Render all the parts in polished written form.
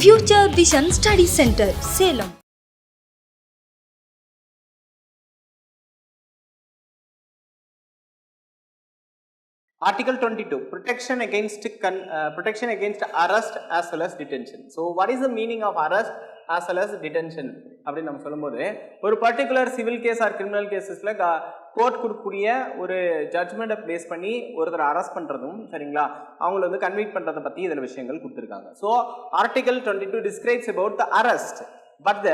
Future Vision Study Center, Salem. Article 22, protection against arrest as well as detention. So what is the meaning of arrest as well as detention? அப்படின்னு நம்ம சொல்லும்போது ஒரு particular civil case or criminal கேசஸ்ல court கொடுக்கக்கூடிய ஒரு ஜட்ஜ்மெண்ட்டை base பண்ணி ஒருத்தர் arrest பண்ணுறதும் சரிங்களா, அவங்கள வந்து கன்விக்ட் பண்ணுறதை பற்றி இதில் விஷயங்கள் கொடுத்துருக்காங்க. So article 22 describes about the arrest, but the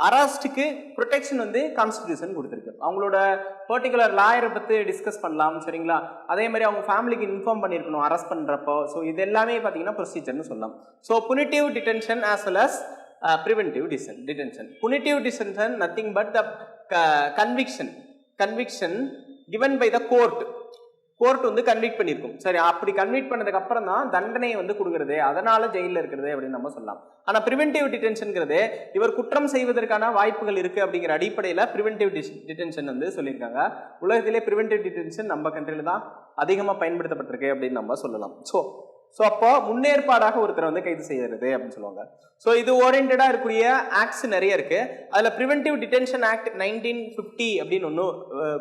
அரெஸ்ட்டுக்கு ப்ரொடெக்ஷன் வந்து கான்ஸ்டிடியூஷன் கொடுத்துருக்கு. அவங்களோட பர்டிகுலர் லாயரை பற்றி டிஸ்கஸ் பண்ணலாம் சரிங்களா, அதே மாதிரி அவங்க ஃபேமிலிக்கு இன்ஃபார்ம் பண்ணியிருக்கணும் அரெஸ்ட் பண்ணுறப்போ. ஸோ இது எல்லாமே பார்த்தீங்கன்னா ப்ரொசீஜர்னு சொல்லலாம். So punitive detention as well as preventive detention. Punitive detention nothing but the conviction given by the court வந்து கன்விக்ட் பண்ணியிருக்கும். சரி, அப்படி கன்விக்ட் பண்ணதுக்கு அப்புறம் தான் தண்டனை வந்து கொடுக்குறது, அதனால ஜெயிலில் இருக்கிறது அப்படின்னு நம்ம சொல்லலாம். ஆனால் ப்ரிவென்டிவ் டிடென்ஷன்ங்கிறது இவர் குற்றம் செய்வதற்கான வாய்ப்புகள் இருக்கு அப்படிங்கிற அடிப்படையில் ப்ரிவென்டிவ் டிடென்ஷன் வந்து சொல்லியிருக்காங்க. உலகத்திலே ப்ரிவென்டிவ் டிடென்ஷன் நம்ம கண்ட்ரியில் தான் அதிகமாக பயன்படுத்தப்பட்டிருக்கு அப்படின்னு நம்ம சொல்லலாம். ஸோ அப்போ முன்னேற்பாடாக ஒருத்தர் வந்து கைது செய்யறது அப்படின்னு சொல்லுவாங்க. ஸோ இது ஓரியன்டா இருக்கக்கூடிய ஆக்ட்ஸ் நிறைய இருக்கு. அதில் ப்ரிவென்டிவ் டிடென்ஷன் ஆக்ட் 1950 அப்படின்னு ஒன்று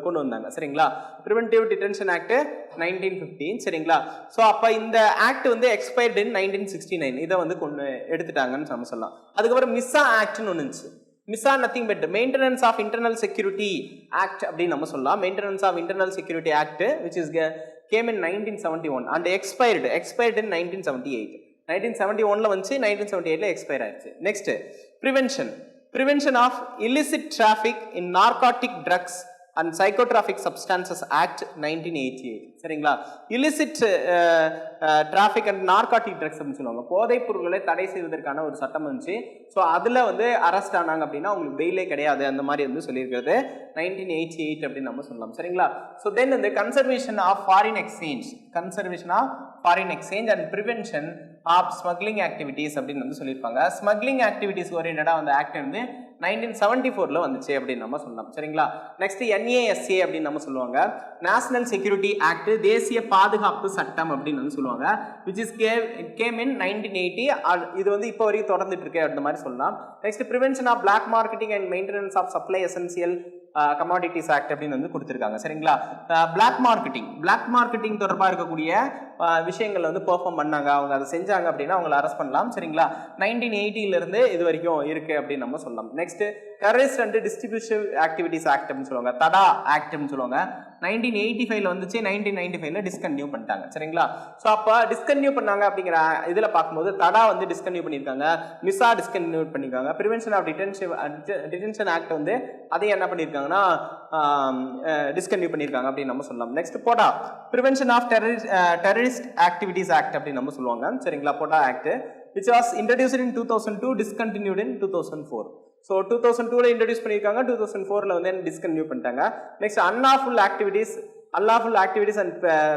கொண்டு வந்தாங்க சரிங்களா. ப்ரிவென்டிவ் டிடென்ஷன் ஆக்ட் 1950 சரிங்களா. ஸோ அப்போ இந்த ஆக்ட் வந்து எக்ஸ்பயர்டு இன் 1969, இதை வந்து கொண்டு எடுத்துட்டாங்கன்னு நம்ம சொல்லலாம். அதுக்கப்புறம் மிஸ்ஸா ஆக்ட்னு ஒன்று இருந்துச்சு. MISA nothing but maintenance of internal security act அப்படின்னு நம்ம சொல்லலாம். Maintenance of internal security act which is came in 1971 and expired in 1978. 1971ல வந்துச்சு, 1978ல எக்ஸ்பயர் ஆயிடுச்சு. Next prevention of illicit traffic in narcotic drugs and psychotropic substances act 1988 சரிங்களா. illicit traffic and narcotic drugs அப்படின்னு சொல்லுவாங்க. போதைப் பொருட்களை தடை செய்வதற்கான ஒரு சட்டம் வந்துச்சு. ஸோ அதில் வந்து அரெஸ்ட் ஆனாங்க அப்படின்னா அவங்களுக்கு பெயிலே கிடையாது, அந்த மாதிரி வந்து சொல்லியிருக்கிறது 1988 அப்படின்னு நம்ம சொல்லலாம் சரிங்களா. ஸோ தென் வந்து conservation of foreign exchange and prevention of smuggling activities அப்படின்னு வந்து சொல்லியிருப்பாங்க. ஸ்மக்லிங் ஆக்டிவிட்டீஸ் ஓரியன்டா அந்த ஆக்ட் வந்து 1974ல வந்துச்சு அப்படின்னு நம்ம சொல்லலாம் சரிங்களா. நெக்ஸ்ட் NASA அப்படின்னு நம்ம சொல்லுவாங்க, நேஷனல் செக்யூரிட்டி ஆக்ட், தேசிய பாதுகாப்பு சட்டம் அப்படின்னு வந்து சொல்லுவாங்க, which is came in 1980. இது வந்து இப்போ வரைக்கும் தொடர்ந்துட்டு இருக்கு அந்த மாதிரி சொல்லலாம். Next prevention of black marketing and maintenance of supply essential commodities act அப்படின்னு வந்து கொடுத்துருக்காங்க சரிங்களா. பிளாக் மார்க்கெட்டிங் தொடர்பாக இருக்கக்கூடிய விஷயங்கள் வந்து பெர்ஃபார்ம் பண்ணாங்க, அவங்க அதை செஞ்சாங்க அப்படின்னா அவங்களை அரெஸ்ட் பண்ணலாம் சரிங்களா. 1980ல இருந்து இது வரைக்கும் இருக்கு அப்படின்னு நம்ம சொல்லலாம். Next terrorist and distribution activities act அப்படின்னு சொல்லுவாங்க, தடா ஆக்ட் அப்படின்னு சொல்லுவாங்க. 1985ல வந்துச்சு, 1995ல டிஸ்கன்டினியூ பண்ணிட்டாங்க சரிங்களா. ஸோ அப்போ டிஸ்கன்டினியூ பண்ணாங்க அப்படிங்கிற இதில் பார்க்கும்போது தடா வந்து டிஸ்கன்டினியூ பண்ணியிருக்காங்க, மிஸ்ஸா டிஸ்கன்டினியூ பண்ணியிருக்காங்க. ப்ரிவென்ஷன் ஆஃப் டிடென்ஷன் ஆக்ட் வந்து அதையும் என்ன பண்ணியிருக்காங்கன்னா டிஸ்கன்டினியூ பண்ணியிருக்காங்க அப்படின்னு நம்ம சொல்லலாம். Next POTA, prevention of terrorist activities act அப்படின்னு நம்ம சொல்லுவாங்க சரிங்களா. POTA act which was introduced in 2002, discontinued in 2004. So 2002ல இன்ட்ரடியூஸ் பண்ணியிருக்காங்க, 2004ல வந்து டிஸ்கன்டினியூ பண்ணிட்டாங்க. Next unlawful activities and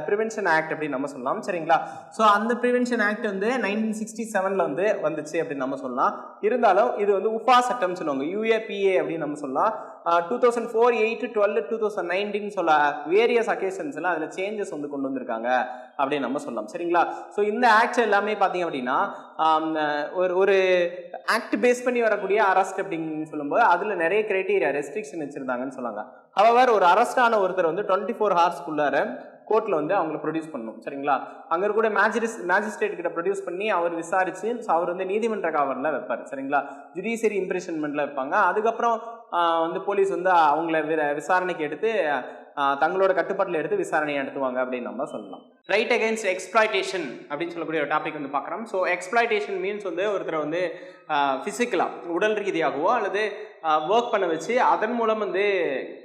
prevention act அப்படின்னு நம்ம சொல்லலாம் சரிங்களா. ஸோ அந்த ப்ரிவென்ஷன் ஆக்ட் வந்து 1967ல வந்து வந்துச்சு அப்படின்னு நம்ம சொல்லலாம். இருந்தாலும் இது வந்து உஃபா சட்டம் சொல்லுவாங்க, UAPA அப்படின்னு நம்ம சொல்லலாம். 2004, 8, 12, 2019 சொல்ல வேரியஸ் அக்கேஷன்ஸ்ல அதில் சேஞ்சஸ் வந்து கொண்டு வந்திருக்காங்க அப்படின்னு நம்ம சொல்லலாம் சரிங்களா. ஸோ இந்த ஆக்ட் எல்லாமே பார்த்தீங்க அப்படின்னா ஒரு ஆக்ட் பேஸ் பண்ணி வரக்கூடிய அரெஸ்ட் அப்படின்னு சொல்லும்போது அதில் நிறைய கிரைட்டீரியா ரெஸ்ட்ரிக்ஷன் வச்சிருந்தாங்கன்னு சொன்னாங்க. அவர் ஒரு அரெஸ்டான ஒருத்தர் வந்து 24 ஹவர்ஸ்க்குள்ளார கோர்ட்ல வந்து அவங்களை ப்ரொடியூஸ் பண்ணணும் சரிங்களா. அங்கே கூட மேஜிஸ்ட்ரேட் கிட்ட ப்ரொடியூஸ் பண்ணி அவர் விசாரிச்சு அவர் வந்து நீதிமன்ற காவலில் வைப்பார் சரிங்களா. ஜுடிஷியரி இம்ப்ரெஷன்மெண்ட்ல வைப்பாங்க. அதுக்கப்புறம் வந்து போலீஸ் வந்து அவங்கள விசாரணைக்கு எடுத்து தங்களோட கட்டுப்பாட்டில் எடுத்து விசாரணையை நடத்துவாங்க அப்படின்னு நம்ம சொல்லலாம். ரைட் அகெயின்ஸ்ட் எக்ஸ்ப்ளாய்டேஷன் அப்படின்னு சொல்லக்கூடிய ஒரு டாபிக் வந்து பார்க்குறோம். ஸோ எக்ஸ்ப்ளாய்டேஷன் மீன்ஸ் வந்து ஒருத்தரை வந்து ஃபிசிக்கலாக உடல் ரீதியாகவோ அல்லது ஒர்க் பண்ண வச்சு அதன் மூலம் வந்து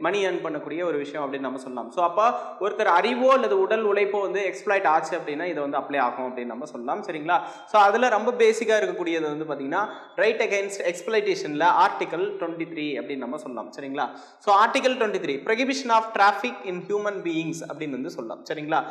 மணி ஏர்ன் பண்ணக்கூடிய ஒரு விஷயம் அப்படின்னு நம்ம சொல்லலாம். ஸோ அப்போ ஒருத்தர் அறிவோ அல்லது உடல் உழைப்போ வந்து எக்ஸ்ப்ளாய்ட் ஆச்சு அப்படின்னா இதை வந்து அப்ளை ஆகும் அப்படின்னு நம்ம சொல்லலாம் சரிங்களா. ஸோ அதில் ரொம்ப பேசிக்காக இருக்கக்கூடியது வந்து பார்த்தீங்கன்னா ரைட் அகெயின்ஸ்ட் எக்ஸ்ப்ளாய்டேஷனில் ஆர்டிகல் 23 அப்படின்னு நம்ம சொல்லலாம் சரிங்களா. So article 23 prohibition of traffic in human beings அப்படின்னு வந்து சொல்லலாம் சரிங்களா.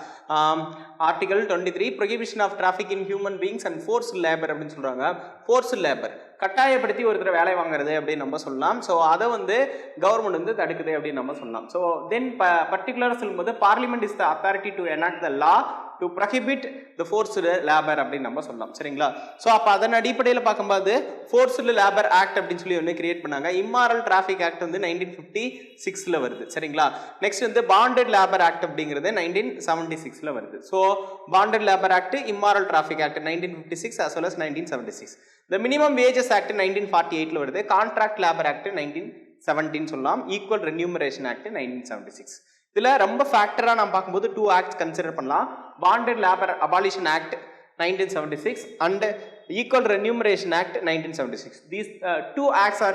Article 23 prohibition of traffic in human beings and forced labour அப்படின்னு சொல்கிறாங்க. ஃபோர்ஸ்ட் லேபர் கட்டாயப்படுத்தி ஒருத்தர் வேலை வாங்குறது அப்படின்னு நம்ம சொல்லலாம். ஸோ அதை வந்து கவர்மெண்ட் வந்து தடுக்குது அப்படின்னு நம்ம சொல்லலாம். ஸோ தென் பர்டிகுலராக சொல்லும்போது parliament is the authority to enact the law to prohibit the forced labour அப்படின்னு நம்ம சொல்லலாம் சரிங்களா. ஸோ அப்போ அதன் அடிப்படையில் பார்க்கும்போது ஃபோர்ஸ்டு லேபர் ஆக்ட் அப்படின்னு சொல்லி ஒன்று கிரியேட் பண்ணாங்க. இம்மாரல் டிராஃபிக் ஆக்ட் வந்து 1956 வருது சரிங்களா. நெக்ஸ்ட் வந்து பாண்டட் லேபர் ஆக்ட் அப்படிங்கிறது 1976 வருது. So bonded labour act, immoral traffic act 1956 as well as 1976. The minimum wages act 1948 வருது. கான்ட்ராக்ட் லேபர் ஆக்ட் 1917 சொல்லலாம். Equal remuneration act 1976. இதுல ரொம்ப ஃபேக்டரா நாம் பார்க்கும்போது 2 ஆக்ட்ஸ் கன்சிடர் பண்ணலாம். Bonded labour abolition act 1976 and Equal Remuneration Act 1976. These 2 acts are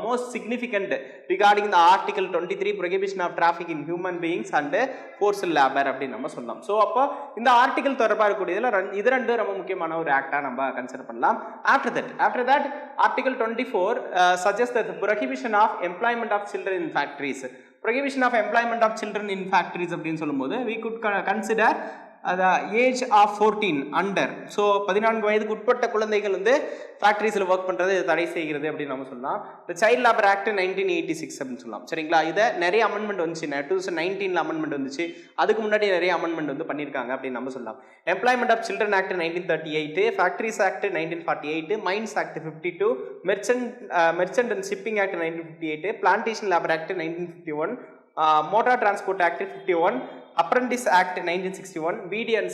most significant regarding the Article 23 prohibition of traffic in human beings and forced labor அப்படின்னு நம்ம சொல்லலாம். ஸோ அப்போ இந்த ஆர்டிகல் தொடர்பாக இருக்கக்கூடியதில் இது ரெண்டு ரொம்ப முக்கியமான ஒரு ஆக்டாக நம்ம கன்சிடர் பண்ணலாம். After that Article 24 suggests that the prohibition of employment of children in factories. Prohibition of employment of children in factories அப்படின்னு சொல்லும்போது we could consider the age of 14 under. So 14 வயதுக்கு உட்பட்ட குழந்தைகள் வந்து ஃபேக்ட்ரிஸில் ஒர்க் பண்ணுறது தடை செய்கிறது அப்படின்னு நம்ம சொல்லலாம். இந்த சைல்ட் லேபர் ஆக்ட் 1986 அப்படின்னு சொல்லலாம் சரிங்களா. இதை நிறைய அமெண்ட்மெண்ட் வந்துச்சு. 2019 அமெண்ட்மெண்ட் வந்துச்சு. அதுக்கு முன்னாடி நிறைய அமெண்ட்மெண்ட் வந்து பண்ணியிருக்காங்க அப்படின்னு நம்ம சொல்லலாம். Employment of children act 1938, factories act 1948, mines act 52, merchant and shipping act 1958, plantation labour act 1951, motor transport act 51, Apprentice Act 1961, BD and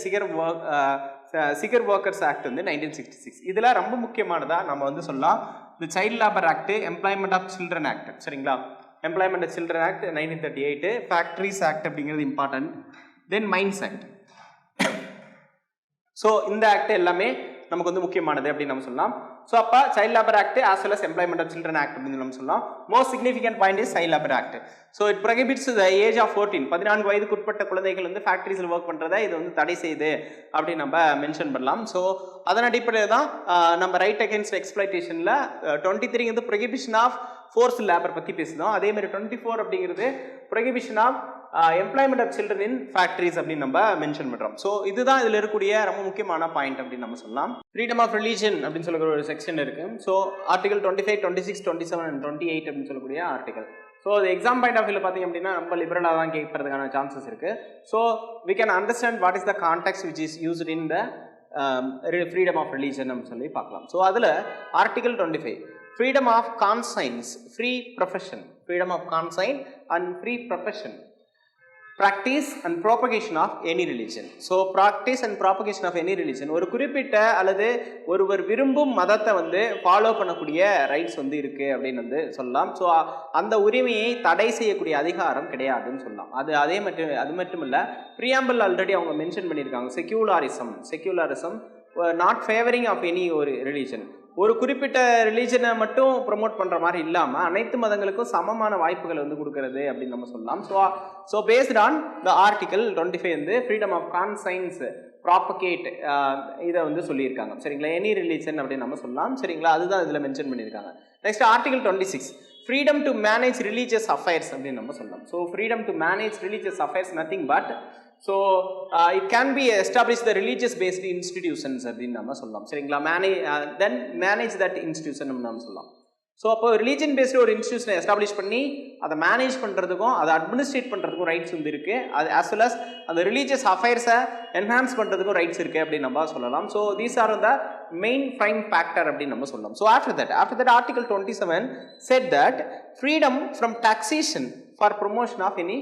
Cigar Workers Act வந்து 1966. இதெல்லாம் ரொம்ப முக்கியமானதா நம்ம வந்து சொல்லலாம். இந்த child labour act, employment of children act சரிங்களா. Employment of children act 1938, factories act அப்படிங்கிறது important. Then mines act. So இந்த ஆக்ட் எல்லாமே நமக்கு வந்து முக்கியமானது அப்படின்னு நம்ம சொல்லலாம். ஸோ அப்போ child labour act as well as employment of children act அப்படின்னு நம்ம சொல்லலாம். Most significant point is child labour act. So it prohibits the age of 14 வயதுக்கு உட்பட்ட குழந்தைகள் வந்து ஃபேக்ட்ரிஸில் ஒர்க் பண்ணுறதை இது வந்து தடை செய்யுது அப்படின்னு நம்ம மென்ஷன் பண்ணலாம். ஸோ அதன் அடிப்படையில் தான் நம்ம ரைட் அகேன்ஸ்ட் எக்ஸ்ப்ளாய்டேஷனில் 23 வந்து ப்ரொஹிபிஷன் ஆஃப் ஃபோர்ஸ் லேபர் பற்றி பேசுகிறோம். அதேமாதிரி 24 அப்படிங்கிறது prohibition of employment of children in factories அப்படின்னு நம்ம மென்ஷன் பண்ணுறோம். ஸோ இதுதான் இதில் இருக்கக்கூடிய ரொம்ப முக்கியமான பாயிண்ட் அப்படின்னு நம்ம சொல்லலாம். ஃப்ரீடம் ஆஃப் ரிலீஜன் அப்படின்னு சொல்லக்கூடிய ஒரு செக்ஷன் இருக்கு. ஸோ ஆர்டிகல் 25, 26, 27 and 28 அப்படின்னு சொல்லக்கூடிய ஆர்டிகல். ஸோ அது எக்ஸாம் பாயிண்ட் ஆஃப் வியூவில் பார்த்தீங்க அப்படின்னா ரொம்ப லிபரலாக தான் கேட்கறதுக்கான சான்சஸ் இருக்கு. So we can understand what is the context which is used in the freedom of religion அப்படின்னு சொல்லி பார்க்கலாம். ஸோ அதில் article 25 freedom of conscience, free profession, freedom of conscience and free profession, practice and propagation of any religion. So practice and propagation of any religion, ஒரு குறிப்பிட்ட அல்லது ஒருவர் விரும்பும் மதத்தை வந்து ஃபாலோ பண்ணக்கூடிய ரைட்ஸ் வந்து இருக்கு அப்படின்னு வந்து சொல்லலாம். ஸோ அந்த உரிமையை தடை செய்யக்கூடிய அதிகாரம் கிடையாதுன்னு சொல்லலாம். அது மட்டும் இல்லை, ப்ரியாம்பிள் ஆல்ரெடி அவங்க மென்ஷன் பண்ணியிருக்காங்க. Secularism not favouring of any ஒரு ரிலீஜன். ஒரு குறிப்பிட்ட ரிலீஜனை மட்டும் ப்ரொமோட் பண்ணுற மாதிரி இல்லாமல் அனைத்து மதங்களுக்கும் சமமான வாய்ப்புகளை வந்து கொடுக்கறது அப்படின்னு நம்ம சொல்லலாம். So based on the article 25 வந்து ஃப்ரீடம் ஆஃப் கான்சைன்ஸ் ப்ராபகேட் இதை வந்து சொல்லியிருக்காங்க சரிங்களா. எனி ரிலீஜன் அப்படின்னு நம்ம சொல்லலாம் சரிங்களா. அதுதான் இதில் மென்ஷன் பண்ணியிருக்காங்க. Next article 26 freedom to manage religious affairs அப்படின்னு நம்ம சொல்லலாம். So freedom to manage religious affairs nothing but it can be established the religious based institutions அப்படின்னு நம்ம சொல்லலாம் சரிங்களா. then manage that institution நம்ம சொல்லலாம். ஸோ அப்போ ரிலீஜன் பேஸ்டு ஒரு இன்ஸ்டியூஷனை எஸ்டாப்ளிஷ் பண்ணி அதை மேனேஜ் பண்ணுறதுக்கும் அதை அட்மினிஸ்ட்ரேட் பண்ணுறதுக்கும் ரைட்ஸ் வந்து இருக்குது. அது as well as அந்த ரிலீஜியஸ் அஃபேர்ஸை என்ஹான்ஸ் பண்ணுறதுக்கும் ரைட்ஸ் இருக்குது அப்படின்னு நம்ம சொல்லலாம். So these are the main prime factor அப்படின்னு நம்ம சொல்லலாம். So after that article 27 said that freedom from taxation for promotion of any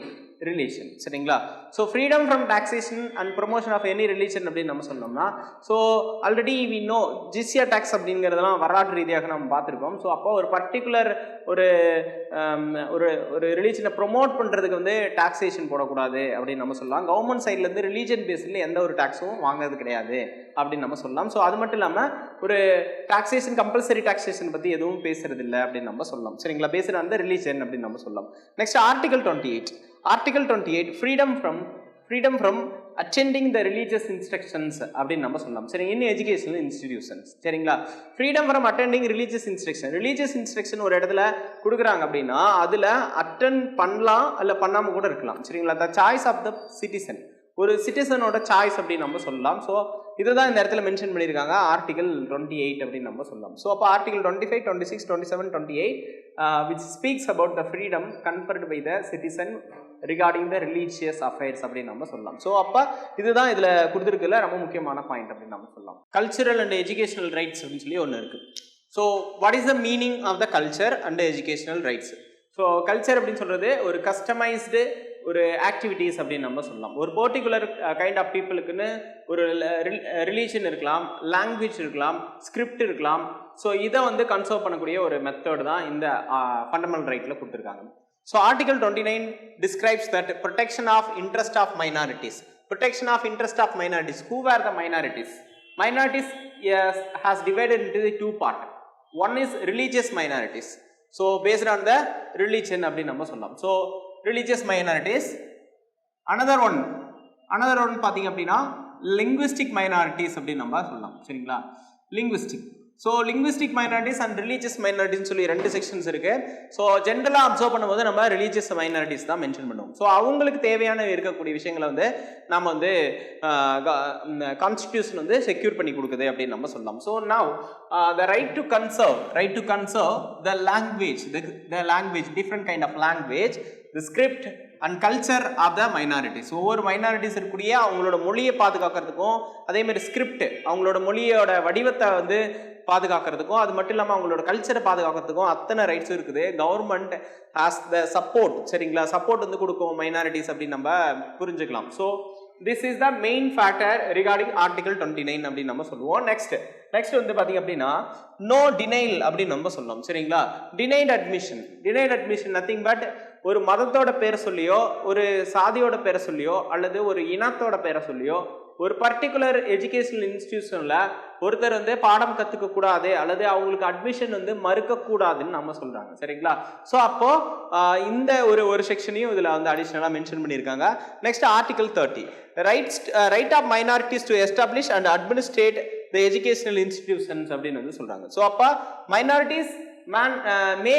religion சரிங்களா. So freedom from taxation and promotion of any religion அப்படின்னு நம்ம சொன்னோம்னா, ஸோ ஆல்ரெடி வி நோ ஜிஸ்யா tax அப்படிங்கிறதெல்லாம் வரலாற்று ரீதியாக நம்ம பார்த்துருக்கோம். ஸோ அப்போ ஒரு பர்டிகுலர் ஒரு ரிலீஜனை ப்ரொமோட் பண்ணுறதுக்கு வந்து டாக்ஸேஷன் போடக்கூடாது அப்படின்னு நம்ம சொல்லலாம். கவர்மெண்ட் சைட்லேருந்து ரிலீஜன் பேஸில் எந்த ஒரு டாக்ஸும் வாங்குறது கிடையாது அப்படின்னு நம்ம சொல்லலாம். ஸோ அது மட்டும் இல்லாமல் ஒரு டாக்ஸேஷன் கம்பல்சரி டாக்ஸேஷன் பற்றி எதுவும் பேசுறது இல்லை அப்படின்னு நம்ம சொல்லலாம் சரிங்களா. பேசுகிற அந்த ரிலீஜன் அப்படின்னு நம்ம சொல்லலாம். Next article 28 freedom from attending the religious instructions அப்படின்னு நம்ம சொல்லலாம் சரி. in educational institutions சரிங்களா. freedom from attending religious instruction ஒரு இடத்துல கொடுக்குறாங்க அப்படின்னா அதில் அட்டென்ட் பண்ணலாம் இல்லை பண்ணாமல் கூட இருக்கலாம் சரிங்களா. the choice of the citizen, ஒரு சிட்டிசனோட சாய்ஸ் அப்படின்னு நம்ம சொல்லலாம். ஸோ இதுதான் இந்த இடத்துல மென்ஷன் பண்ணியிருக்காங்க ஆர்டிகல் 28 அப்படின்னு நம்ம சொல்லலாம். ஸோ அப்போ article 25, 26, 27, 28 which speaks about the freedom conferred by the citizen regarding the religious affairs அப்படின்னு நம்ம சொல்லலாம். ஸோ அப்போ இதுதான் இதில் கொடுத்துருக்குல ரொம்ப முக்கியமான பாயிண்ட் அப்படின்னு நம்ம சொல்லலாம். கல்ச்சுரல் அண்ட் எஜுகேஷனல் ரைட்ஸ் அப்படின்னு சொல்லி ஒன்று இருக்குது. So what is the meaning of the culture and educational rights? So culture அப்படின்னு சொல்கிறது ஒரு கஸ்டமைஸ்டு ஒரு ஆக்டிவிட்டீஸ் அப்படின்னு நம்ம சொல்லலாம். ஒரு பர்டிகுலர் கைண்ட் ஆஃப் பீப்புளுக்குன்னு ஒரு ரிலீஜன் இருக்கலாம், லாங்குவேஜ் இருக்கலாம், ஸ்கிரிப்ட் இருக்கலாம். ஸோ இதை வந்து கன்சர்வ் பண்ணக்கூடிய ஒரு மெத்தட் தான் இந்த ஃபண்டமெண்டல் ரைட்டில் கொடுத்துருக்காங்க. So article 29 describes that protection of interest of minorities. Protection of interest of minorities. Who were the minorities? Minorities has divided into the two parts. One is religious minorities. So based on the religion அப்படின்னு நம்ம சொல்லலாம். So religious minorities. another one பார்த்தீங்க அப்படின்னா linguistic minorities அப்படின்னு நம்ம சொல்லலாம். சரிங்களா? linguistic. So linguistic minorities and religious மைனாரிட்டின்னு சொல்லி 2 செக்ஷன்ஸ் இருக்குது. ஸோ ஜென்ரலாக அப்சர்வ் பண்ணும்போது நம்ம ரிலீஜியஸ் மைனாரிட்டிஸ் தான் மென்ஷன் பண்ணுவோம். ஸோ அவங்களுக்கு தேவையான இருக்கக்கூடிய விஷயங்களை வந்து நம்ம வந்து கான்ஸ்டிடியூஷன் வந்து செக்யூர் பண்ணி கொடுக்குது அப்படின்னு நம்ம சொல்லலாம். So now the right to conserve the language different kind of language, the script and culture of the minorities. ஒவ்வொரு மைனாரிட்டிஸ் இருக்கக்கூடிய அவங்களோட மொழியை பாதுகாக்கிறதுக்கும், அதேமாதிரி ஸ்கிரிப்ட் அவங்களோட மொழியோட வடிவத்தை வந்து பாதுகாக்கிறதுக்கும், அது மட்டும் இல்லாமல் அவங்களோட கல்ச்சரை பாதுகாக்கிறதுக்கும் அத்தனை ரைட்ஸும் இருக்குது. Government has the support. சரிங்களா? சப்போர்ட் வந்து கொடுக்கும் மைனாரிட்டிஸ் அப்படின்னு நம்ம புரிஞ்சுக்கலாம். So this is the main factor regarding article 29 அப்படின்னு நம்ம சொல்லுவோம். நெக்ஸ்ட் வந்து பார்த்தீங்க அப்படின்னா நோ டினைல் அப்படின்னு நம்ம சொல்லலாம். சரிங்களா? டினைட் அட்மிஷன் நத்திங் பட் ஒரு மதத்தோட பேரை சொல்லியோ, ஒரு சாதியோட பேரை சொல்லியோ, அல்லது ஒரு இனத்தோட பேரை சொல்லியோ ஒரு பர்டிகுலர் எஜுகேஷனல் இன்ஸ்டிடியூஷனில் ஒருத்தர் வந்து பாடம் கற்றுக்க கூடாது அல்லது அவங்களுக்கு அட்மிஷன் வந்து மறுக்கக்கூடாதுன்னு நம்ம சொல்கிறாங்க. சரிங்களா? ஸோ அப்போது இந்த ஒரு செக்ஷனையும் இதில் வந்து அடிஷ்னலாக மென்ஷன் பண்ணியிருக்காங்க. Next article 30 right of minorities to establish and administrate the educational institutions அப்படின்னு வந்து சொல்கிறாங்க. ஸோ அப்போ minorities may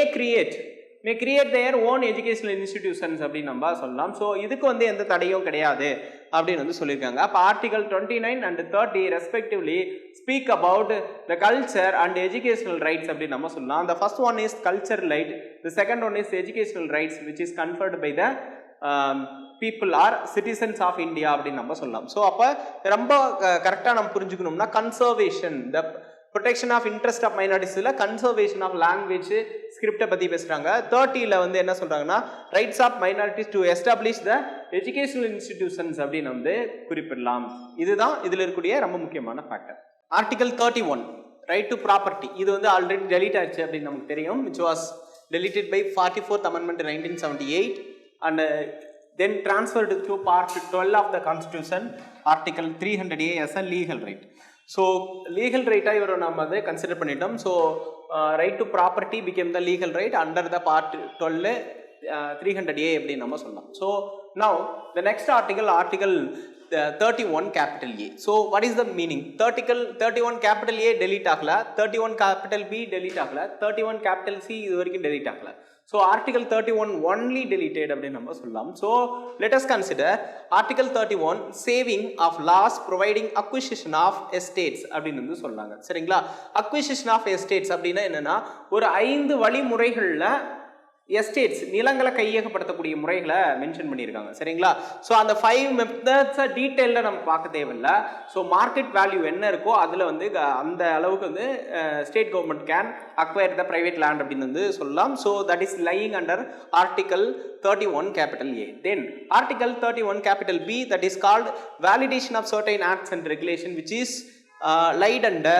create their own educational institutions அப்படின்னு நம்ம சொல்லலாம். ஸோ இதுக்கு வந்து எந்த தடையும் கிடையாது அப்படின்னு வந்து சொல்லியிருக்காங்க. அப்போ article 29 and 30 respectively speak about the culture and educational rights அப்படின்னு நம்ம சொல்லலாம். The first one is culture right, the second one is educational rights which is conferred by the people or citizens of India அப்படின்னு நம்ம சொல்லலாம். So அப்போ ரொம்ப கரெக்டாக நம்ம புரிஞ்சுக்கணும்னா conservation, the protection of interest of மைனாரிட்டிஸில் கன்சர்வேஷன் ஆஃப் லாங்குவேஜ் ஸ்கிரிப்டை பற்றி பேசுகிறாங்க. 30ல் வந்து என்ன சொல்கிறாங்கன்னா rights of minorities to establish the educational institutions அப்படின்னு வந்து குறிப்பிடலாம். இதுதான் இதில் இருக்கக்கூடிய ரொம்ப முக்கியமான factor. Article 31 right to property, இது வந்து ஆல்ரெடி டெலீட் ஆச்சு அப்படின்னு நமக்கு தெரியும். Which was deleted by 44th amendment in 1978 and then transferred to part 12 of the constitution, article 300A as a legal right. So legal right இவரை நம்ம வந்து consider பண்ணிட்டோம். So right to property became the legal right under the part 12 300A அப்படின்னு நம்ம சொல்லலாம். So now the next article 31 capital A. So what is the meaning? 31 capital A delete ஆகல, 31 capital B delete ஆகல, 31 capital C இது வரைக்கும் delete ஆகல. So article 31 only deleted அப்படின்னு நம்ம சொல்லலாம். So let us consider article 31 saving of laws providing acquisition of estates அப்படின்னு வந்து சொன்னாங்க. சரிங்களா? acquisition of estates அப்படின்னா என்னன்னா ஒரு 5 வழிமுறைகளில் எஸ்டேட்ஸ் நிலங்களை கையகப்படுத்தக்கூடிய முறைகளை மென்ஷன் பண்ணியிருக்காங்க. சரிங்களா? ஸோ அந்த 5 மெத்தட்ஸை டீட்டெயிலில் நம்ம பார்க்க தேவையில்லை. ஸோ மார்க்கெட் வேல்யூ என்ன இருக்கோ அதில் வந்து அந்த அளவுக்கு வந்து state government can acquire the private land அப்படின்னு வந்து சொல்லலாம். So that is lying under article 31 capital A. Then article 31 capital B, that is called validation of certain acts and regulation which is laid under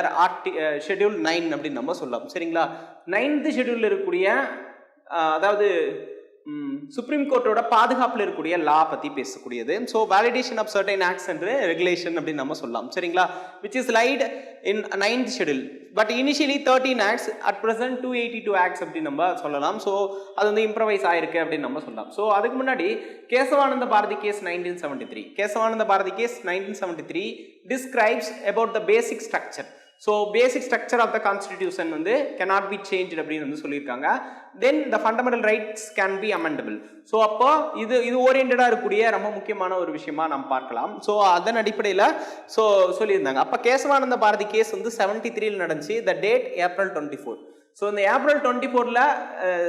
schedule 9 அப்படின்னு நம்ம சொல்லலாம். சரிங்களா? 9th schedule இருக்கக்கூடிய அதாவது supreme கோர்ட்டோட பாதுகாப்பில் இருக்கக்கூடிய லா பற்றி பேசக்கூடியது. So validation of certain acts and regulation அப்படின்னு நம்ம சொல்லலாம். சரிங்களா? Which is laid in 9th schedule. But initially 13 acts, at present 282 acts அப்படின்னு நம்ம சொல்லலாம். ஸோ அது வந்து இம்ப்ரவைஸ் ஆயிருக்கு அப்படின்னு நம்ம சொல்லலாம். ஸோ அதுக்கு முன்னாடி Kesavananda Bharati case 1973 describes about the basic structure. So basic structure of the constitution வந்து cannot be changed அப்படின்னு வந்து சொல்லியிருக்காங்க. Then the fundamental rights can be amendable. So அப்போ இது ஓரியன்டாக இருக்கக்கூடிய ரொம்ப முக்கியமான ஒரு விஷயமா நம்ம பார்க்கலாம். ஸோ அதன் அடிப்படையில் சொல்லியிருந்தாங்க. அப்போ கேசவானந்த பாரதி கேஸ் வந்து 73 நடந்துச்சு. The date April 24. ஸோ இந்த April 24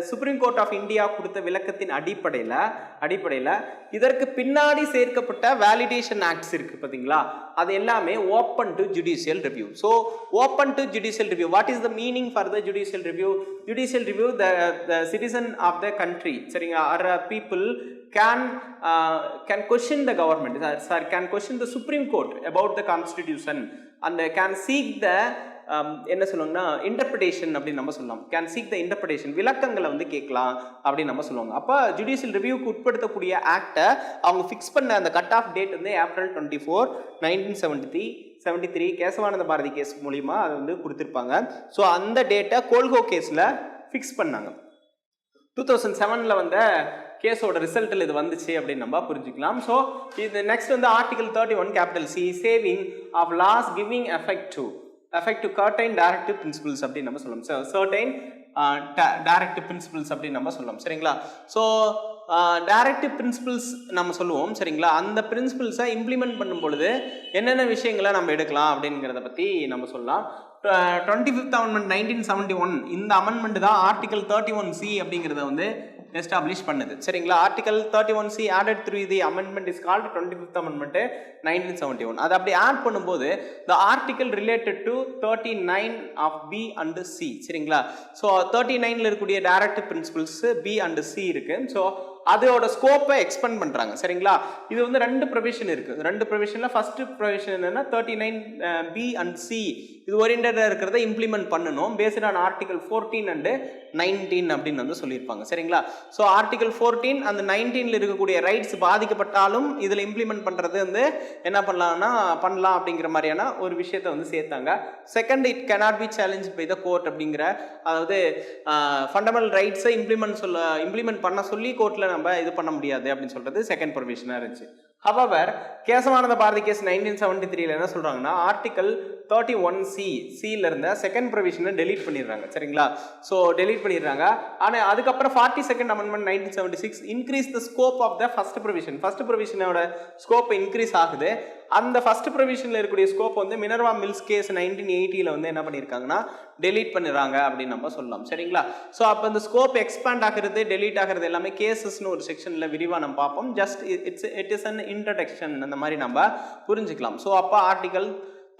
supreme court of India கொடுத்த விளக்கத்தின் அடிப்படையில் இதற்கு பின்னாடி சேர்க்கப்பட்ட வேலிடேஷன் ஆக்ட்ஸ் இருக்கு பார்த்தீங்களா, அது எல்லாமே open to judicial review. So open to judicial review. What is the meaning for the judicial review? Judicial review, the citizen of the country, சரிங்களா, or people can question the government, can question the Supreme Court about the constitution and can seek the என்ன சொல்லுவாங்கன்னா interpretation அப்படின்னு நம்ம சொல்லலாம். Can seek the interpretation, விளக்கங்களை வந்து கேட்கலாம் அப்படின்னு நம்ம சொல்லுவாங்க. அப்போ ஜுடிஷியல் ரிவ்யூக்கு உட்படுத்தக்கூடிய ஆக்டை அவங்க ஃபிக்ஸ் பண்ண அந்த கட் ஆஃப் டேட் வந்து April 24, 1973 கேசவானந்த பாரதி கேஸ் மூலிமா அதை வந்து கொடுத்துருப்பாங்க. ஸோ அந்த டேட்டை கோல்கோ கேஸில் ஃபிக்ஸ் பண்ணாங்க. 2007 வந்த கேஸோட ரிசல்ட்டில் இது வந்துச்சு அப்படின்னு நம்ம புரிஞ்சுக்கலாம். ஸோ இது நெக்ஸ்ட் வந்து article 31 C, saving of laws giving effect to certain directive principles அப்படின்னு நம்ம சொல்லலாம். certain directive principles அப்படின்னு நம்ம சொல்லலாம், சரிங்களா. ஸோ டைரக்டிவ் பிரின்சிபிள்ஸ் நம்ம சொல்லுவோம், சரிங்களா. அந்த பிரின்சிபிள்ஸை இம்ப்ளிமெண்ட் பண்ணும் பொழுது என்னென்ன விஷயங்களை நம்ம எடுக்கலாம் அப்படிங்கிறத பற்றி நம்ம சொல்லலாம். 25th Amendment 1971 இந்த அமெண்ட்மெண்ட் தான் ஆர்டிகல் 31C அப்படிங்கிறத வந்து எஸ்டாப்ளிஷ் பண்ணுது, சரிங்களா. Article 31C added through the amendment is called 25th Amendment 1971. அது அப்படி ஆட் பண்ணும்போது the article related to 39 of B and C, சரிங்களா. ஸோ 39ல இருக்கக்கூடிய directive principles B and C இருக்கு. ஸோ அதோட ஸ்கோப்பை எக்ஸ்பெண்ட் பண்றாங்க, சரிங்களா. இது வந்து ரெண்டு ப்ரொவிஷன் இருக்கு. ரெண்டு ப்ரொவிஷன்ல ஃபர்ஸ்ட் ப்ரொவிஷன் என்னன்னா 39B and C இது ஓரியன்டா இருக்கிறத இம்ப்ளிமெண்ட் பண்ணணும் பேஸ்ட் ஆன் ஆர்டிகல் 14 and 19 அப்படின்னு வந்து சொல்லியிருப்பாங்க, சரிங்களா. ஸோ ஆர்டிகல் 14 அந்த 19ல இருக்கக்கூடிய ரைட்ஸ் பாதிக்கப்பட்டாலும் இதில் இம்ப்ளிமெண்ட் பண்றது வந்து என்ன பண்ணலாம் அப்படிங்கிற மாதிரியான ஒரு விஷயத்தை வந்து சேர்த்தாங்க. Second, it cannot be challenged by the court அப்படிங்கிற, அதாவது ஃபண்டமெண்டல் ரைட்ஸை இம்ப்ளிமெண்ட் பண்ண சொல்லி கோர்ட்ல நம்ம இது பண்ண முடியாது அப்படின்னு சொல்றது செகண்ட் ப்ரொவிஷனா இருந்துச்சு. ஹவவர் கேசவானந்த பாரதி கேஸ் 1973 என்ன சொல்றாங்கன்னா ஆர்டிகல் 31C இருந்த செகண்ட் ப்ரொவிஷனை டெலீட் பண்ணிடுறாங்க, சரிங்களா. ஸோ டெலீட் பண்ணிடுறாங்க. ஆனால் அதுக்கப்புறம் 42nd Amendment 1976 increase the scope of the first provision. First ப்ரொவிஷனோட ஸ்கோப் இன்க்ரீஸ் ஆகுது. அந்த ஃபர்ஸ்ட் ப்ரொவிஷனில் இருக்கக்கூடிய ஸ்கோப் வந்து மினர்வா மில்ஸ் கேஸ் 1980 வந்து என்ன பண்ணியிருக்காங்கன்னா டெலீட் பண்ணிடுறாங்க அப்படின்னு நம்ம சொல்லலாம், சரிங்களா. ஸோ அப்போ அந்த ஸ்கோப் எக்ஸ்பேண்ட் ஆகிறது டெலீட் ஆகிறது எல்லாமே கேசஸ்னு ஒரு செக்ஷனில் விரிவாக நம்ம பார்ப்போம். Just it is an introduction அந்த மாதிரி நம்ம புரிஞ்சுக்கலாம். ஸோ அப்போ ஆர்டிகல்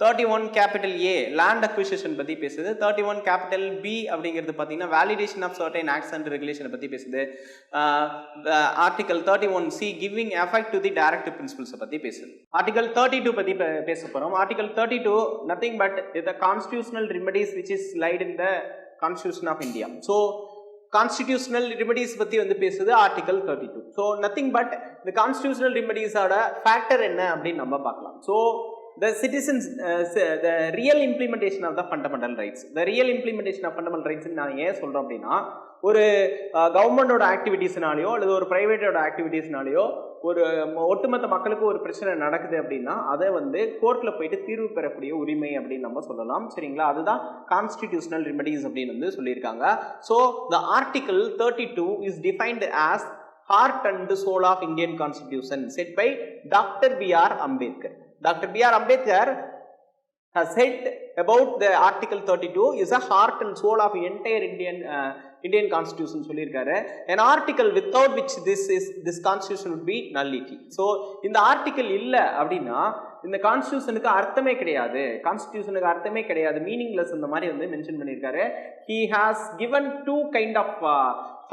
31A லேண்ட் அக்விசிஷன் பற்றி பேசுது. 31B அப்படிங்கிறது பார்த்தீங்கன்னா validation of certain acts and ரெகுலேஷனை பற்றி பேசுது. Article 31C giving effect to the directive பிரின்சிபிள்ஸை பற்றி பேசுது. ஆர்டிகல் 32 பற்றி பேச போகிறோம். Article 32 nothing but the constitutional remedies which is laid in the constitution of India. So constitutional remedies பற்றி வந்து பேசுது ஆர்டிகல் 32. ஸோ நத்திங் பட் இந்த கான்ஸ்டிடியூஷனல் ரெமெடிஸோட ஃபேக்டர் என்ன அப்படின்னு நம்ம பார்க்கலாம். So the citizens the real implementation of the fundamental rights, the real implementation of fundamental rights நான் ஏன் சொல்றோம் அப்படின்னா, ஒரு கவர்மெண்டோட ஆக்டிவிட்டீஸ்னாலேயோ அல்லது ஒரு பிரைவேட்டோட ஆக்டிவிட்டீஸ்னாலேயோ ஒரு ஒட்டுமொத்த மக்களுக்கு ஒரு பிரச்சனை நடக்குது அப்படின்னா அதை வந்து கோர்ட்ல போயிட்டு தீர்வு பெறக்கூடிய உரிமை அப்படின்னு நம்ம சொல்லலாம், சரிங்களா. அதுதான் கான்ஸ்டிடியூஷனல் ரெமெடிஸ் அப்படின்னு வந்து சொல்லியிருக்காங்க. So the article 32 is defined as heart and soul of Indian constitution said by Dr. B.R. Ambedkar. Dr. B.R. Ambedkar has said about the article 32 is a heart and soul of entire Indian constitution சொல்லியிருக்காரு. an article without which this constitution would be nullity. so இந்த article இல்லை அப்படின்னா இந்த கான்ஸ்டிடியூஷனுக்கு அர்த்தமே கிடையாது, meaningless இந்த மாதிரி வந்து மென்ஷன் பண்ணியிருக்காரு. he has given two kind of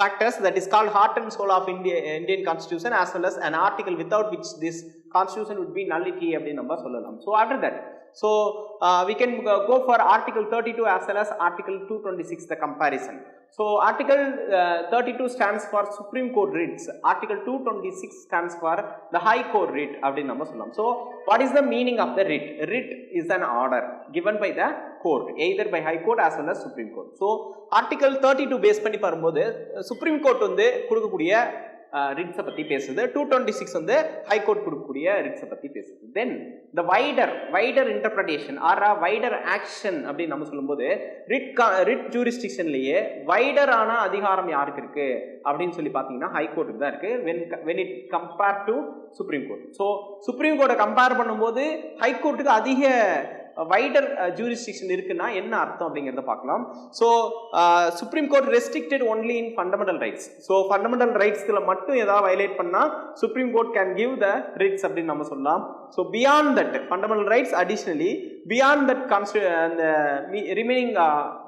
factors that is called heart and soul of Indian constitution as well as an article without which this constitution would be nullity அப்படின்னு நம்ம சொல்லலாம். so after that we can go for article 32 as well as article 226 the comparison. so article 32 stands for Supreme Court writs, article 226 stands for the High Court writ அப்படின்னு நம்ம சொல்லலாம். so what is the meaning of the writ? Writ is an order given by the court either by High Court as well as Supreme Court. so article 32 base பண்ணி வரும்போது supreme court வந்து கொடுக்கக்கூடிய ரிட்ஸை பற்றி பேசுது. 226 வந்து ஹைகோர்ட் கொடுக்கக்கூடிய ரிட்ஸை பற்றி பேசுது. தென் இந்த wider interpretation or wider action அப்படின்னு நம்ம சொல்லும்போது ரிட் ஜூரிஸ்டிக்ஷன்லேயே வைடரான அதிகாரம் யாருக்கு இருக்கு அப்படின்னு சொல்லி பார்த்தீங்கன்னா ஹைகோர்ட்டுக்கு தான் இருக்கு. when it compared to supreme court. So supreme கோர்ட்டை கம்பேர் பண்ணும்போது ஹைகோர்ட்டுக்கு அதிக வைடர் ஜூரிஸ்டிக்ஷன் இருக்குன்னா என்ன அர்த்தம் அப்படிங்கிறத பார்க்கலாம். So supreme court restricted only in fundamental rights. So fundamental ரைட்ஸ்ல மட்டும் ஏதாவது வயலேட் பண்ணால் supreme court can give the writs அப்படின்னு நம்ம சொல்லலாம். So beyond that fundamental rights additionally beyond that அந்த ரிமைனிங்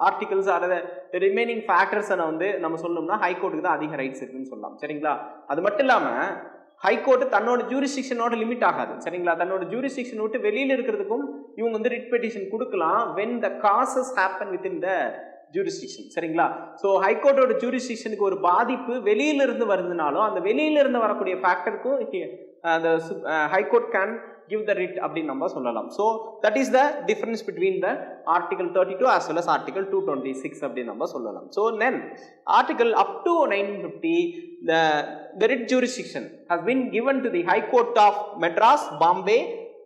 ஆர்டிகல்ஸ் அதாவது ரிமைனிங் ஃபேக்டர்ஸை வந்து நம்ம சொல்லணும்னா ஹைகோர்ட்டுக்கு தான் அதிக ரைட்ஸ் இருக்குன்னு சொல்லலாம். சரிங்களா? அது மட்டும் இல்லாமல் ஹைகோர்ட் தன்னோட ஜூரிஸ்டிக்ஷனோட லிமிட் ஆகாது. சரிங்களா? தன்னோட ஜூரிஸ்டிக்ஷன் விட்டு வெளியில் இருக்கிறதுக்கும் இவங்க வந்து ரிட் பெட்டிஷன் கொடுக்கலாம் when the causes happen within the jurisdiction. சரிங்களா? ஸோ ஹைகோர்ட்டோட ஜூரிஸ்டிக்ஷனுக்கு ஒரு பாதிப்பு வெளியிலிருந்து வருதுனாலும் அந்த வெளியிலிருந்து வரக்கூடிய ஃபேக்டருக்கும் அந்த high court can give the writ அப்படின்னு நம்ம சொல்லலாம். So that is the difference between the article 32 as well as article 226 அப்படின்னு நம்ம சொல்லலாம். So then article up to 950 the writ jurisdiction has been given to the High Court of Madras, Bombay,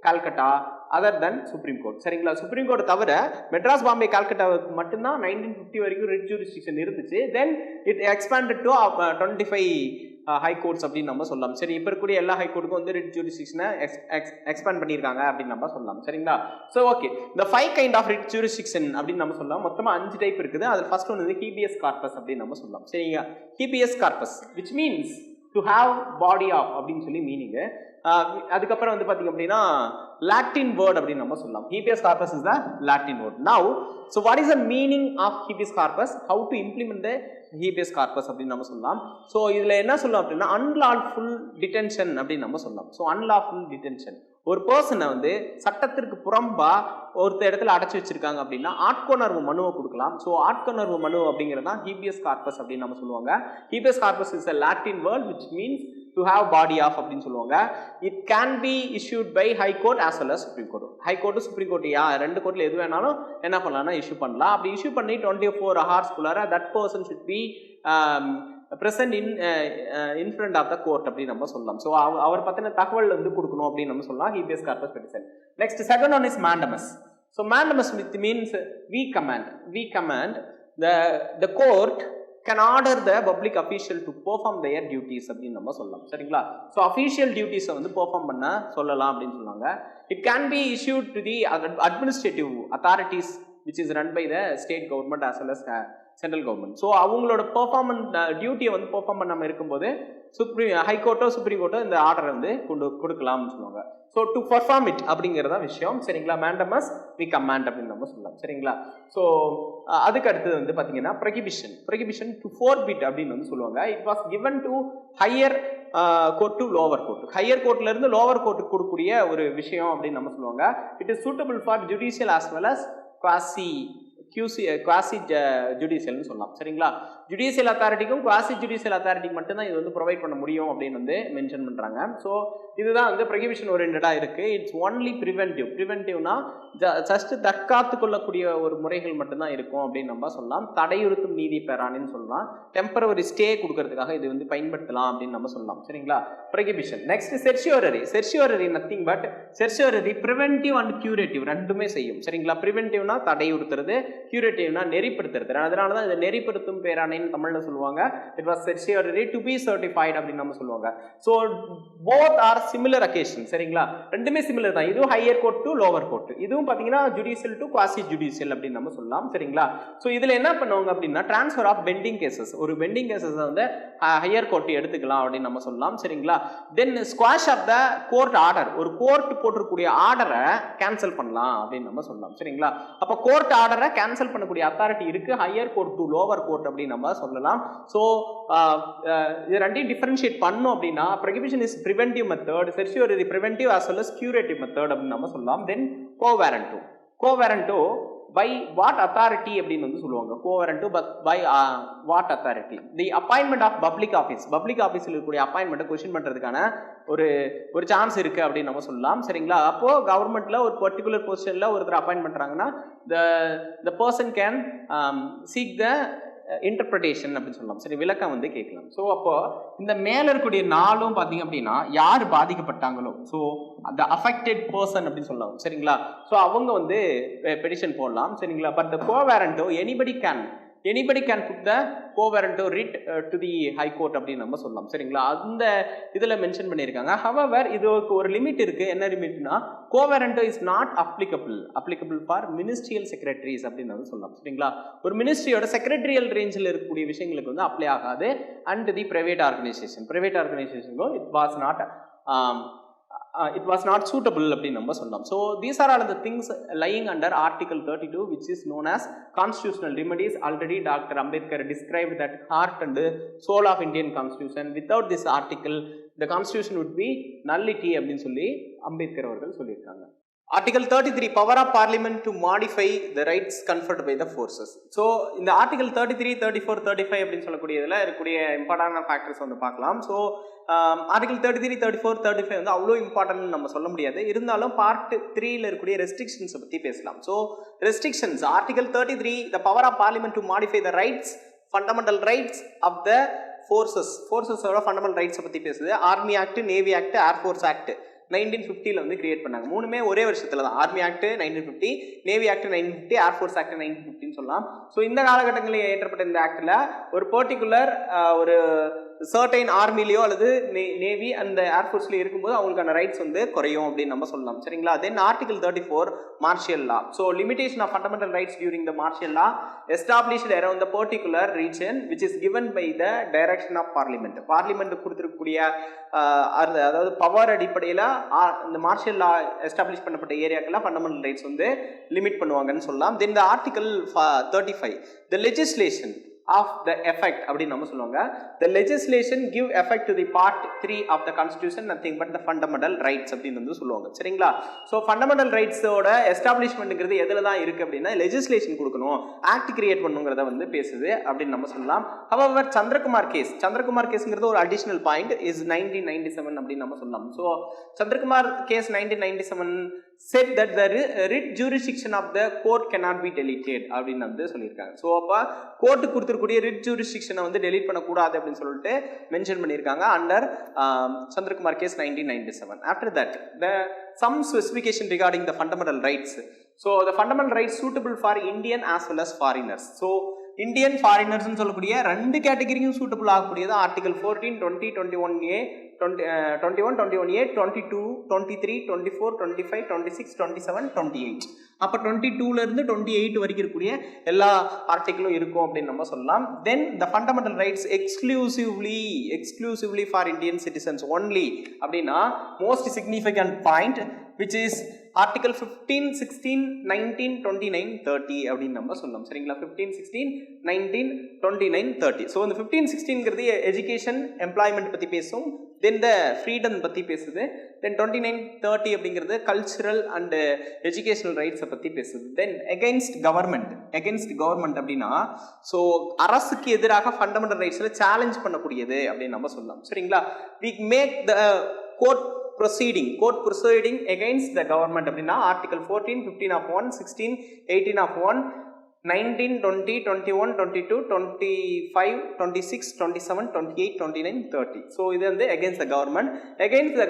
Calcutta other than Supreme Court. சரிங்களா? Supreme court தவிர மெட்ராஸ், பாம்பே, கால்கட்டாவுக்கு மட்டும்தான் 1950 வரைக்கும் writ jurisdiction இருந்துச்சு. Then it expanded to 25 high courts அப்படின்னு நம்ம சொல்லலாம். சரி, இப்போ இருக்கக்கூடிய எல்லா ஹை கோர்ட்டுக்கும் வந்து ரிட் ஜூரிஸ்டிக்ஷனை எக்ஸ்பேண்ட் பண்ணியிருக்காங்க அப்படின்னு நம்ம சொல்லலாம். சரிங்களா? ஸோ ஓகே, இந்த 5 கைண்ட் ஆஃப் ரிட் ஜூரிஸ்டிக்ஷன் அப்படின்னு நம்ம சொல்லலாம். மொத்தமாக 5 டைப் இருக்குது. அதில் ஃபர்ஸ்ட் ஒன்று வந்து ஹீபியஸ் கார்பஸ் அப்படின்னு நம்ம சொல்லலாம். சரிங்க? Habeas corpus which means to have body of அப்படின்னு சொல்லி மீனிங்கு. அதுக்கப்புறம் வந்து பார்த்தீங்க அப்படின்னா லாட்டின் வேர்ட் அப்படின்னு நம்ம சொல்லலாம். Habeas corpus is the Latin word. Now so what is the meaning of habeas corpus, how to implement the habeas corpus அப்படின்னு நம்ம சொல்லலாம். ஸோ இதில் என்ன சொல்லலாம் அப்படின்னா அன்லாஃபுல் டிடென்ஷன் அப்படின்னு நம்ம சொல்லலாம். ஸோ அன்லாஃபுல் டிடென்ஷன், ஒரு பர்சனை வந்து சட்டத்திற்கு புறம்பா ஒருத்த இடத்துல அடைச்சி வச்சிருக்காங்க அப்படின்னா ஆட்கொணர்வு மனுவை கொடுக்கலாம். ஸோ ஆட்கொணர்வு மனு அப்படிங்கிறது தான் ஹீபியஸ் கார்பஸ் அப்படின்னு நம்ம சொல்லுவாங்க. Habeas corpus is a Latin word which means to have body of அப்படின்னு சொல்லுவாங்க. it can be issued by high court as well as supreme court. high court supreme court ரெண்டு கோர்ட்ல எது வேணாலும் என்ன பண்ணலாம்னா இஷ்யூ பண்ணலாம். அப்படி இஷ்யூ பண்ணி 24 hours குள்ளார that person should be present in front of the court அப்படின்னு நம்ம சொல்லலாம். ஸோ அவர் பத்தின தகவல் வந்து கொடுக்கணும் அப்படின்னு நம்ம சொல்லலாம். Habeas corpus petition. Next second one is mandamus. So mandamus means we command the court can order the public official to perform their duties அப்படின்னு நம்ம சொல்லலாம். சரிங்களா? ஸோ அஃபீஷியல் டியூட்டிஸை வந்து பெர்ஃபார்ம் பண்ண சொல்லலாம் அப்படின்னு சொன்னாங்க. It can be issued to the administrative authorities which is run by the state government as well as central government. So அவங்களோட பெர்ஃபார்மன்ஸ் டியூட்டியை வந்து பெர்ஃபார்ம் பண்ணாமல் இருக்கும்போது ஹைகோர்ட்டோ சுப்ரீம் கோர்ட்டோ இந்த ஆர்டரை வந்து கொடுக்கலாம்னு சொல்லுவாங்க. ஸோ டு பர்ஃபார்ம் இட் அப்படிங்கிறதா விஷயம். சரிங்களா? mandamus we command அப்படின்னு நம்ம சொல்லலாம். சரிங்களா? ஸோ அதுக்கு அடுத்தது வந்து பார்த்தீங்கன்னா ப்ரொஹிபிஷன் டு forbid அப்படின்னு வந்து சொல்லுவாங்க. It was given to higher court to lower court. Higher கோர்ட்ல இருந்து லோவர் கோர்ட்டுக்கு கொடுக்கக்கூடிய ஒரு விஷயம் அப்படின்னு நம்ம சொல்லுவாங்க. It is suitable for judicial as well as quasi ஜுடிஷியல்னு சொல்லலாம். சரிங்களா? ஜுடிஷியல் அத்தாரிட்டிக்கும் குவாசி ஜுடிஷியல் அத்தாரிட்டிக்கு மட்டும்தான் இது வந்து ப்ரொவைட் பண்ண முடியும் அப்படின்னு வந்து மென்ஷன் பண்ணுறாங்க. ஸோ இதுதான் வந்து ப்ரொஹிபிஷன் ஓரியன்டாக இருக்குது. இட்ஸ் ஒன்லி ப்ரிவென்டிவ்னா ஜஸ்ட் தற்காத்து கொள்ளக்கூடிய ஒரு முறைகள் மட்டும்தான் இருக்கும் அப்படின்னு நம்ம சொல்லலாம். தடையுறுத்தும் நீதி பெறானின்னு சொல்லலாம். டெம்பரவரி ஸ்டே கொடுக்கறதுக்காக இது வந்து பயன்படுத்தலாம் அப்படின்னு நம்ம சொல்லலாம். சரிங்களா? Prohibition. Next certiorari nothing but certiorari preventive and curative ரெண்டுமே செய்யும். சரிங்களா? ப்ரிவென்டிவ்னா தடையுறுத்துறது, கியூரேட்டிவ்னா நெறிப்படுத்துறது. அதனால தான் இதை நெறிப்படுத்தும் பேராணைன்னு தமிழ்ல சொல்லுவாங்க. It was certiorari to be certified அப்படின்னு நம்ம சொல்லுவாங்க. So both are similar occasion. சரிங்களா? ரெண்டுமே சிமிலர் தான். இதுவும் higher court to lower court, இதுவும் பார்த்தீங்கன்னா ஜுடிஷியல் டு குவாசி ஜுடிஷியல் அப்படின்னு நம்ம சொல்லலாம். சரிங்களா? ஸோ இதில் என்ன பண்ணுவாங்க அப்படின்னா டிரான்ஸ்ஃபர் ஆஃப் பெண்டிங் கேசஸ், ஒரு பெண்டிங் கேசஸ் வந்து ஹையர் கோர்ட் எடுத்துக்கலாம் அப்படின்னு நம்ம சொல்லலாம். சரிங்களா? Then squash of the court order, ஒரு கோர்ட் போட்டிருக்கக்கூடிய ஆர்டரை கேன்சல் பண்ணலாம் அப்படின்னு நம்ம சொல்லலாம். சரிங்களா? அப்போ கோர்ட் ஆர்டரை கேன்சல் பண்ணக்கூடிய அத்தாரிட்டி இருக்கு higher court to lower court அப்படின்னு நம்ம சொல்லலாம். ஸோ இது ரெண்டையும் டிஃபரன்ஷியேட் பண்ணோம் அப்படின்னா prohibition is preventive method, certiorari preventive as well as curative method அப்படின்னு நம்ம சொல்லலாம். Then quo warranto by what authority அப்படின்னு வந்து சொல்லுவாங்க. Quo warranto by what authority, the appointment of public ஆஃபீஸில் இருக்கக்கூடிய அப்பாயின்மெண்ட்டை கொஸ்டின் பண்ணுறதுக்கான ஒரு சான்ஸ் இருக்குது அப்படின்னு நம்ம சொல்லலாம். சரிங்களா? அப்போது கவர்மெண்ட்டில் ஒரு பர்டிகுலர் பொசிஷனில் ஒருத்தர் அப்பாயின்ட் பண்ணுறாங்கன்னா the person can seek the interpretation அப்படின்னு சொல்லலாம். சரி, விளக்கம் வந்து கேட்கலாம். ஸோ அப்போ இந்த மேல இருக்கக்கூடிய நாளும் பார்த்தீங்க அப்படின்னா யார் பாதிக்கப்பட்டாங்களோ, ஸோ அந்த அஃபெக்டட் பர்சன் அப்படின்னு சொல்லலாம். சரிங்களா? ஸோ அவங்க வந்து பெட்டிஷன் போடலாம். சரிங்களா? But the quo warranto anybody can put the quo warranto writ to the high court அப்படின்னு நம்ம சொல்லலாம். சரிங்களா? அந்த இதில் மென்ஷன் பண்ணியிருக்காங்க. ஹவவர் இதுக்கு ஒரு லிமிட் இருக்கு. என்ன லிமிட்னா, quo warranto is not applicable for ministerial secretaries அப்படின்னு வந்து சொல்லலாம். சரிங்களா? ஒரு மினிஸ்ட்ரியோட செக்ரட்டரியல் ரேஞ்சில் இருக்கக்கூடிய விஷயங்களுக்கு வந்து அப்ளை ஆகாது. அண்ட் தி பிரைவேட் ஆர்கனைசேஷனுக்கும் it was not suitable அப்படின்னு நம்ம சொல்லலாம். So these are all the things lying under Article 32, which is known as constitutional remedies. Already Dr. Ambedkar described that heart and soul of Indian Constitution. Without this article, the Constitution would be nullity அப்படின்னு சொல்லி அம்பேத்கர் அவர்கள் சொல்லியிருக்காங்க. Article 33, power of Parliament to modify the rights conferred by the forces. So இந்த Article 33, 34, 35 அப்படின்னு சொல்லக்கூடியதில் இருக்கக்கூடிய இம்பார்ட்டன்டான factors வந்து பார்க்கலாம். ஸோ Article 33, 34, 35 வந்து அவ்வளோ இம்பார்ட்டன்ட் நம்ம சொல்ல முடியாது. இருந்தாலும் பார்ட் 3ல இருக்கக்கூடிய ரெஸ்ட்ரிக்ஷன்ஸை பற்றி பேசலாம். So restrictions, Article 33, the power of Parliament to modify the rights, fundamental rights of the ஃபோர்ஸஸோட ஃபண்டமெண்டல் ரைட்ஸை பற்றி பேசுது. Army act, navy act, air force act 1950 வந்து கிரியேட் பண்ணாங்க. மூணுமே ஒரே வருஷத்துல தான். Army act 1950, navy act 1950, air force act 1950 சொல்லலாம். ஸோ இந்த காலகட்டங்களில் ஏற்றப்பட்ட இந்த ஆக்டில் ஒரு பர்டிகுலர் ஒரு சர்டைன் ஆர்மிலையோ அல்லது நேவி அந்த ஏர்ஃபோர்ஸ்லையோ இருக்கும்போது அவங்களுக்கான ரைட்ஸ் வந்து குறையும் அப்படின்னு நம்ம சொல்லலாம். சரிங்களா? Then Article 34, martial law. So limitation of fundamental rights during the martial law established around the particular region which is given by the direction of parliament கொடுத்துருக்கக்கூடிய அதாவது பவர் அடிப்படையில் இந்த மார்ஷியல் லா எஸ்டாப்ளிஷ் பண்ணப்பட்ட ஏரியாக்கெல்லாம் ஃபண்டமெண்டல் ரைட்ஸ் வந்து limit பண்ணுவாங்கன்னு சொல்லலாம். Then the Article 35, the legislation of the effect அப்படின்னு நம்ம சொல்லுவாங்க. The legislation give effect to the part 3 of the constitution, nothing but the fundamental rights அப்படின்னு வந்து சொல்லுவாங்க. சரிங்களா? ஸோ ஃபண்டமெண்டல் ரைட்ஸோட எஸ்டாப்ளிஷ்மெண்ட்ங்கிறது எதில் தான் இருக்குது அப்படின்னா லெஜிஸ்லேஷன் கொடுக்கணும், ஆக்ட் கிரியேட் பண்ணுங்கிறத வந்து பேசுது அப்படின்னு நம்ம சொல்லலாம். However, சந்திரகுமார் கேஸ்ங்கிறது ஒரு அடிஷனல் பாயிண்ட் இஸ் 1997 அப்படின்னு நம்ம சொல்லலாம். So Chandrakumar case 1997 said that the writ jurisdiction of the court cannot be deleted அப்படின்னு வந்து சொல்லியிருக்காங்க. ஸோ அப்போ கோர்ட்டு கொடுத்துருக்கூடிய ரிட் ஜூரிஸ்டிக்ஷனை வந்து டெலீட் பண்ணக்கூடாது அப்படின்னு சொல்லிட்டு மென்ஷன் பண்ணியிருக்காங்க under Chandrakumar case 1997. After that some specification regarding the fundamental rights. So the fundamental rights suitable for Indian as well as foreigners. So Indian ஃபாரினர்ஸ்னு சொல்லக்கூடிய ரெண்டு கேட்டகரியும் சூட்டபிள் ஆகக்கூடியது Article 14, 20, 21A, 21, 21A, 22, 23, 24, 25, 26, 27, 28. அப்போ 22லேருந்து 28 வரைக்கும் இருக்கக்கூடிய எல்லா ஆர்டிக்கிளும் இருக்கும் அப்படின்னு நம்ம சொல்லலாம். Then the fundamental rights exclusively for Indian citizens only அப்படின்னா most significant point which is Article 15, 16, 19, 29, 30 அப்படின்னு நம்ம சொல்லலாம். சரிங்களா? 15, 16, 19, 29, 30. ஸோ இந்த 15, 16ங்கிறது எஜுகேஷன், எம்ப்ளாய்மெண்ட் பற்றி பேசும். தென் த ஃப்ரீடம் பற்றி பேசுது. தென் 29, 30 அப்படிங்கிறது கல்ச்சுரல் அண்ட் எஜுகேஷனல் ரைட்ஸை பற்றி பேசுது. தென் எகெயின்ஸ்ட் கவர்மெண்ட் அப்படின்னா ஸோ அரசுக்கு எதிராக ஃபண்டமெண்டல் ரைட்ஸில் சேலஞ்ச் பண்ணக்கூடியது அப்படின்னு நம்ம சொல்லலாம். சரிங்களா? we make the court proceeding against the government அப்படின்னா Article 14, 15 of 1, 16, 18 of 1, 19, 20, 21, 22, 25, 26, 27, 28, 29, 30. So இது வந்து against the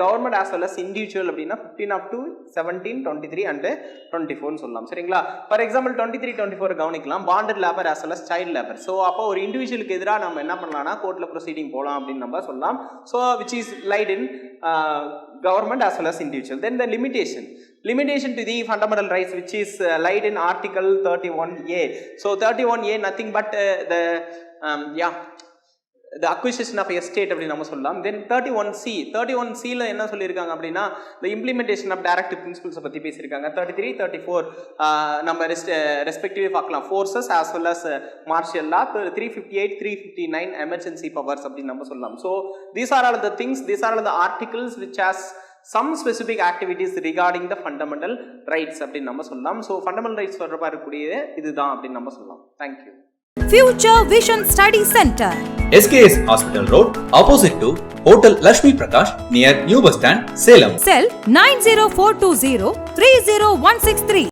government as well as individual அப்படின்னா 15 of 2, 17, 23 and 24 சொல்லலாம். சரிங்களா? ஃபார் எக்ஸாம்பிள் 23, 24 கவனிக்கலாம். Bonded labour as well as child labor. So அப்போ ஒரு இண்டிவிஜுவலுக்கு எதிராக நம்ம என்ன பண்ணலாம்னா கோர்ட்டில் ப்ரொசீடிங் போகலாம் அப்படின்னு நம்ம சொல்லலாம். So which is laid in government as well as individual. Then the limitation to the fundamental rights which is laid in Article 31A. So 31A nothing but the acquisition of estate அப்படின்னு நம்ம சொல்லலாம். Then 31Cல என்ன சொல்லியிருக்காங்க அப்படின்னா the implementation of directive principles பற்றி பேசியிருக்காங்க. 33, 34 நம்ம respectively பார்க்கலாம். forces as well as martial law. 358, 359 emergency powers அப்படின்னு நம்ம சொல்லலாம். So these are all the articles which has some specific activities regarding the fundamental rights அப்படின்னு நம்ம சொல்லலாம். So fundamental rights தொடர்பாக இருக்கக்கூடிய இதுதான் அப்படின்னு நம்ம சொல்லலாம். Thank you. Future Vision Study Center, SKS Hospital Road, opposite to Hotel Lakshmi Prakash, near New Bus Stand, Salem. Cell 90420 30163.